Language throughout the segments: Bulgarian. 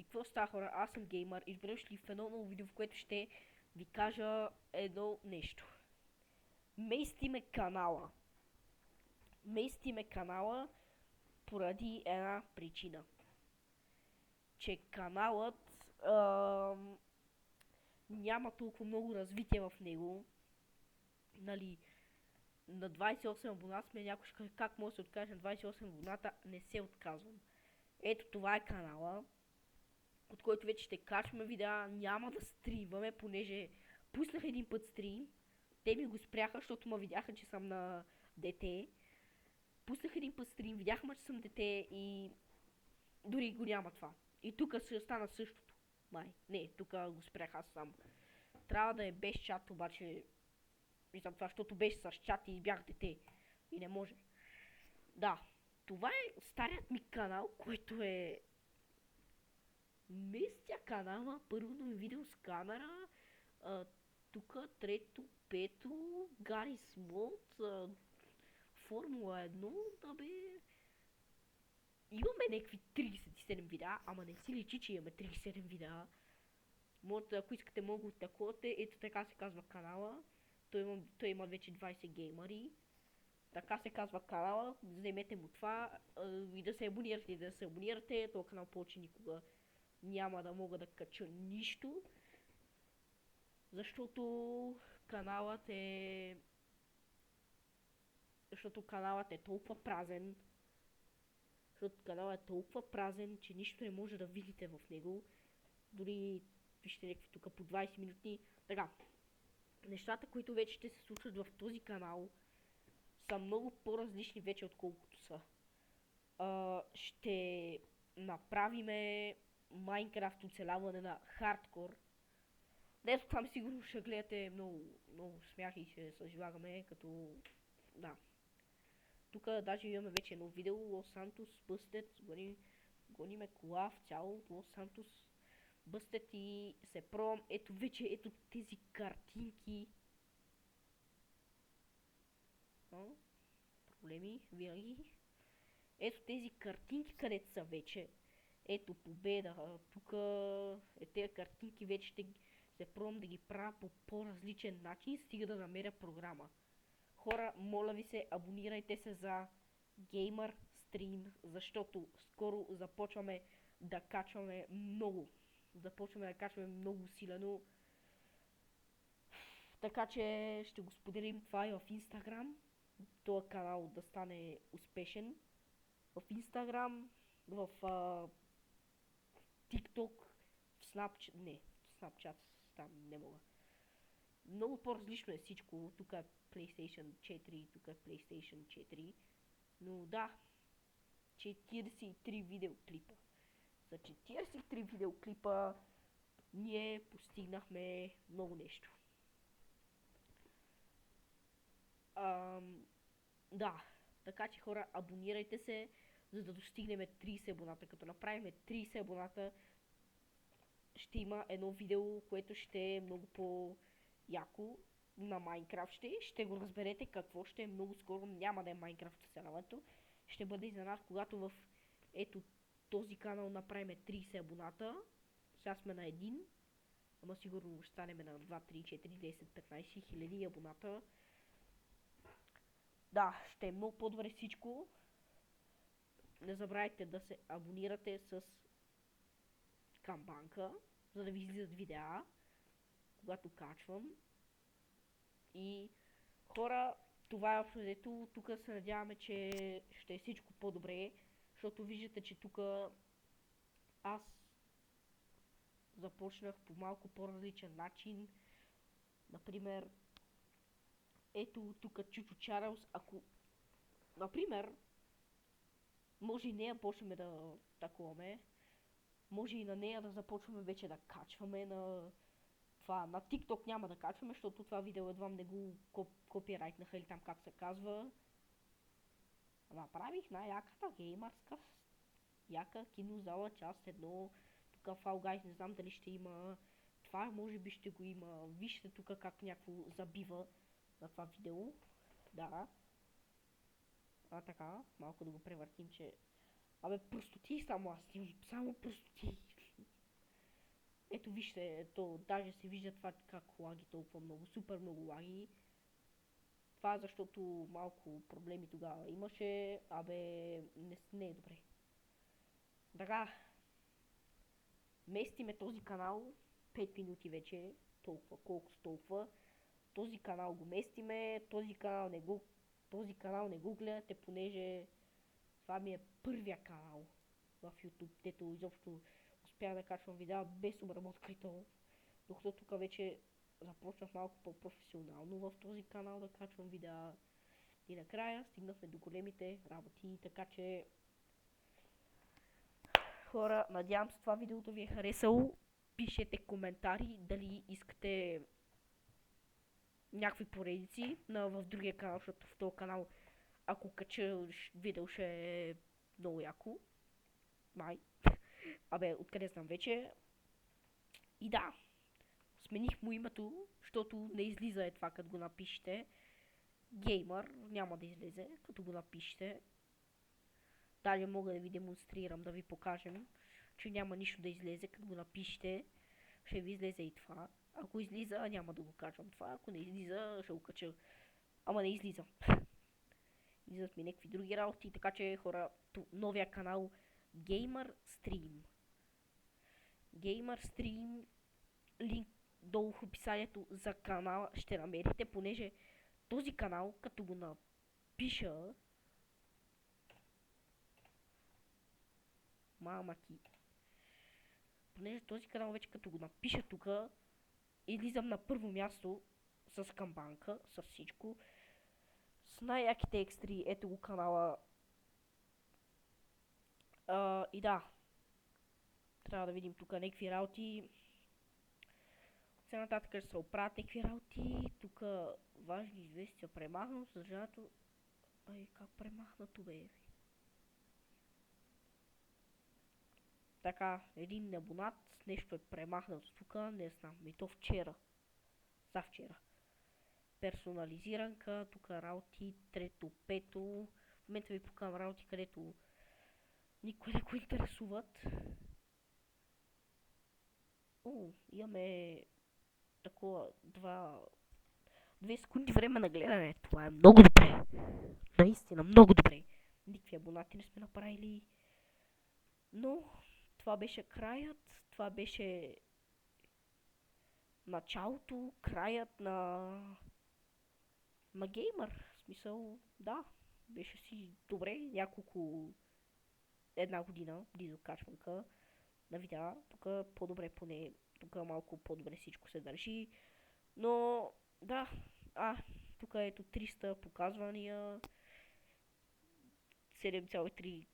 И какво става, хора? Аз съм геймър и добре дошли в едно ново видео, в което ще ви кажа едно нещо. Мейсти ме канала. Мейсти ме канала поради една причина. Че каналът няма толкова много развитие в него. Нали, на 28 абоната сме, някой ще каже как може да се откаже на 28 абоната, не се отказвам. Ето това е канала, от който вече ще качваме видеа, няма да стримваме, понеже пуснах един път стрим, те ми го спряха, защото ме видяха, че съм на дете. Пуснах един път стрим, видяха, че съм дете и дори го няма това. И тук ще стана същото. Май, не, тук го спрях аз сам. Трябва да е без чат, обаче виждам това, защото беше с чат и бях дете. И не може. Да, това е старият ми канал, който е местя канала, първото ми видео с камера, тук трето, пето, Гари Смолт, Формула 1, да бе... Имаме някакви 37 видеа, ама не си личи, че имаме 37 видеа. Може, ако искате, мога от таковате, ето така се казва канала. Той има вече 20 геймари. Така се казва канала, вземете му това и да се абонирате, този канал повече никога няма да мога да кача нищо, защото каналът е толкова празен, че нищо не може да видите в него. Дори вижте някакви тук по 20 минути. Така, нещата, които вече ще се случват в този канал, са много по-различни вече, отколкото са. Ще направиме Майнкрафт оцеляване на хардкор. Днес там сигурно ще гледате много смях и ще съживагаме, като... Да. Тук даже имаме вече едно видео, Лос Сантос бъстет, гониме кола в цяло, Лос Сантос бъстет и се пробвам. Ето тези картинки. Проблеми, винаги. Ето тези картинки, където са вече. Ето победа. Тук тези картинки вече ще се пробвам да ги правя по по-различен начин, стига да намеря програма. Хора, моля ви се, абонирайте се за Gamer Stream, защото скоро започваме да качваме много. Усилено. Така че ще го споделим това и в Instagram. Този канал да стане успешен. В Instagram, в TikTok, в Snapchat, там не мога. Много по-различно е всичко. Тук е PlayStation 4, тук е PlayStation 4. Но да, 43 видеоклипа. За 43 видеоклипа ние постигнахме много нещо. Да, така че хора, абонирайте се, за да достигнем 30 абоната. Като направим 30 абоната, ще има едно видео, което ще е много по-яко на Майнкрафт. Ще го разберете какво ще е много скоро. Няма да е Майнкрафт оцеляването. Ще бъде изненада, когато в ето този канал направим 30 абоната. Сега сме на 1. Ама сигурно ще станем на 2, 3, 4, 10, 15 хиляди абоната. Да, ще е много по-добре всичко. Не забравяйте да се абонирате с камбанка, за да ви излизат видеа, когато качвам. И хора, това е общо. Тук се надяваме, че ще е всичко по-добре, защото виждате, че тук аз започнах по малко по-различен начин. Например, ето тук Чучо Чарлз, ако например може и нея почнем да таковаме, може и на нея да започваме вече да качваме на това. На TikTok няма да качваме, защото това видео едвам не го копирайтнаха или там как се казва. Направих най-яката геймърска яка кинозала част 1. Тук Fall Guys не знам дали ще има. Това може би ще го има. Вижте тук как някакво забива на това видео. Да. Така, малко да го превъртим, че... Абе, простоти само аз снимам, само простоти. ето вижте, то даже се вижда това как лаги толкова много, супер много лаги. Това защото малко проблеми тогава имаше, не е добре. Така, местиме този канал 5 минути вече, толкова, колко толкова. Този канал го местиме, този канал не го гледате, понеже това ми е първия канал в YouTube, дето изобщо успях да качвам видеа без обработка и то. Докато тук вече започнах малко по-професионално в този канал да качвам видеа. И накрая стигнахме до големите работи, така че хора, надявам се това видеото ви е харесало. Пишете коментари дали искате някакви поредици в другия канал, защото в този канал ако кача видео ще е много яко. Май. Откъде знам вече. И да, смених му името, защото не излиза е това, като го напишете. Геймър няма да излезе, като го напишете. Дали мога да ви демонстрирам, да ви покажем, че няма нищо да излезе, като го напишете. Ще ви излезе и това. Ако излиза, няма да го качвам това. Ако не излиза, ще го кача. Ама не излиза. Излизат ми някакви други работи, така че хора, новия канал Gamer Stream. Gamer Stream, линк долу в описанието за канала ще намерите, понеже този канал, като го напиша, понеже този канал вече като го напиша тук, излизам на първо място с камбанка, с всичко, с най-яките екстри, ето го канала. И да, трябва да видим тук някакви работи. Сега нататък ще се оправят някакви работи. Тук важни известия премахнал, съжаляването. Как премахнато бе? Така, един абонат, нещо е премахнато тук, не знам, и то вчера. Завчера. Персонализиранка, тук работи, трето, пето. В момента ви покажам работи, където никой не го интересуват. Имаме такова 2 секунди време на гледане. Това е много добре. Наистина, много добре. Никакви абонати не сме направили. Но това беше краят. Това беше началото, краят на геймър. В смисъл, да, беше си добре. Една година близо качванка на видеа. Тук по-добре поне. Тук малко по-добре всичко се държи. Но да, тук ето 300 показвания, 7,3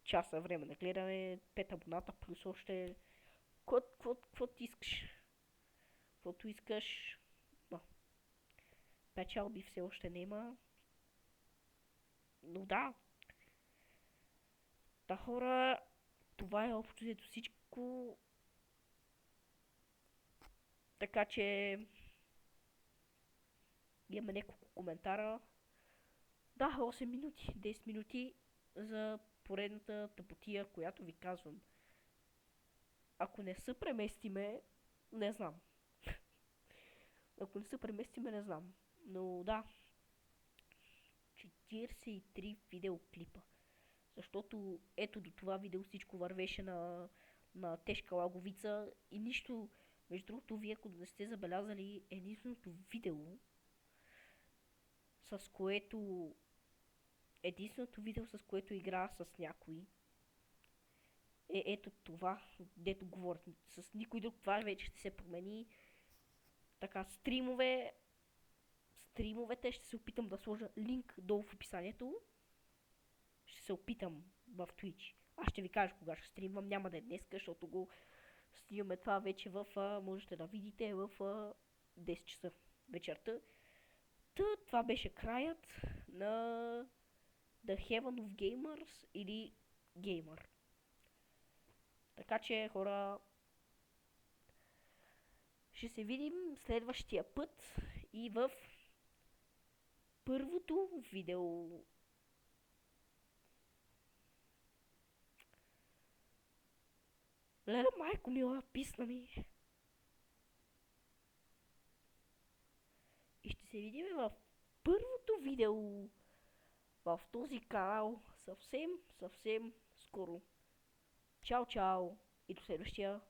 часа време на гледане, 5 абоната плюс още. Какво ти искаш? Каквото искаш. Печалби все още нема. Но да. Хора, това е общо взето всичко. Така че имаме няколко коментара. Да, 8 минути, 10 минути за поредната тъпотия, която ви казвам. Ако не се преместиме, не знам. Но да. 43 видеоклипа. Защото ето до това видео всичко вървеше на тежка лаговица и нищо. Между другото, вие ако не сте забелязали, единственото видео, с което играя с някой, е ето това, дето говоря. С никой друг това вече ще се промени. Така, стримовете ще се опитам да сложа линк долу в описанието. Ще се опитам в Twitch. Аз ще ви кажа кога ще стримвам, няма да е днес, защото го снимаме това вече можете да видите в 10 часа вечерта. Това беше краят на The Heaven of Gamers или Gamer. Така че, хора, ще се видим следващия път и в първото видео. Леле, майко мила, писна ми. И ще се видим в първото видео в този канал съвсем скоро. Чао, чао и до следващия